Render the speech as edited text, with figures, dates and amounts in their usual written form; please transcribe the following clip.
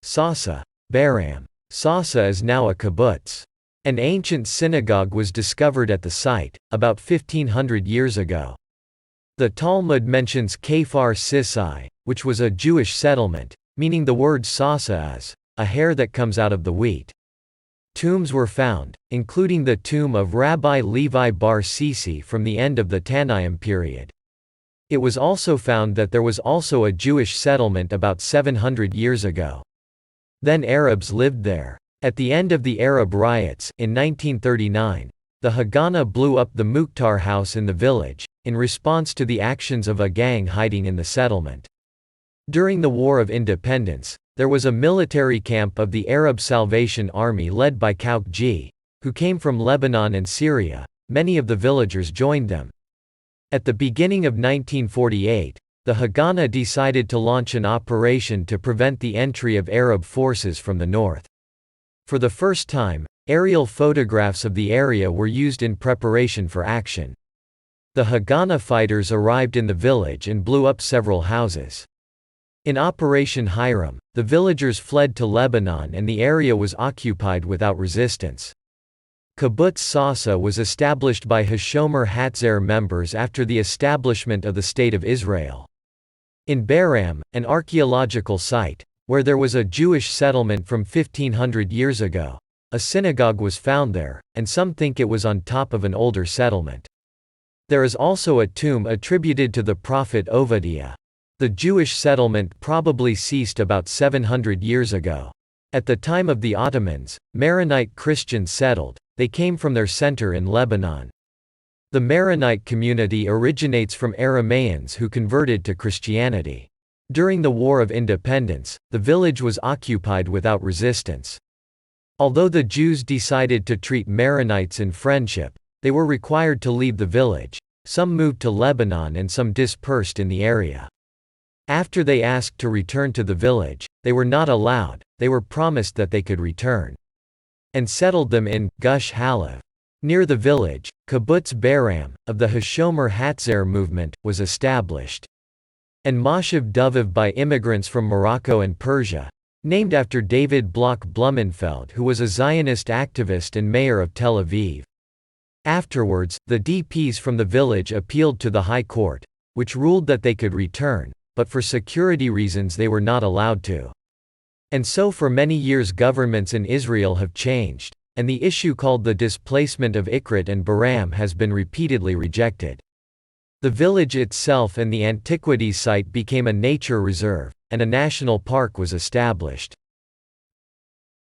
Sasa BarAm. Sasa is now a kibbutz. An ancient synagogue was discovered at the site, about 1500 years ago. The Talmud mentions Kfar Sisai, which was a Jewish settlement, meaning the word Sasa as a hair that comes out of the wheat. Tombs were found, including the tomb of Rabbi Levi bar Sisi from the end of the Tanaim period. It was also found that there was also a Jewish settlement about 700 years ago. Then Arabs lived there. At the end of the Arab riots, in 1939, the Haganah blew up the Mukhtar house in the village, in response to the actions of a gang hiding in the settlement. During the War of Independence, there was a military camp of the Arab Salvation Army led by Khoukhji, who came from Lebanon and Syria. Many of the villagers joined them. At the beginning of 1948, the Haganah decided to launch an operation to prevent the entry of Arab forces from the north. For the first time, aerial photographs of the area were used in preparation for action. The Haganah fighters arrived in the village and blew up several houses. In Operation Hiram, the villagers fled to Lebanon and the area was occupied without resistance. Kibbutz Sasa was established by Hashomer Hatzair members after the establishment of the State of Israel. In BarAm, an archaeological site, where there was a Jewish settlement from 1500 years ago, a synagogue was found there, and some think it was on top of an older settlement. There is also a tomb attributed to the prophet Ovadiah. The Jewish settlement probably ceased about 700 years ago. At the time of the Ottomans, Maronite Christians settled. They came from their center in Lebanon. The Maronite community originates from Aramaeans who converted to Christianity. During the War of Independence, the village was occupied without resistance. Although the Jews decided to treat Maronites in friendship, they were required to leave the village. Some moved to Lebanon and some dispersed in the area. After they asked to return to the village, they were not allowed. They were promised that they could return, and settled them in Gush Halev. Near the village, Kibbutz BarAm, of the Hashomer Hatzair movement, was established. And Moshev Doviv by immigrants from Morocco and Persia, named after David Bloch Blumenfeld, who was a Zionist activist and mayor of Tel Aviv. Afterwards, the DPs from the village appealed to the High Court, which ruled that they could return, but for security reasons they were not allowed to. And so for many years governments in Israel have changed, and the issue called the displacement of Ikrit and BarAm has been repeatedly rejected. The village itself and the antiquities site became a nature reserve, and a national park was established.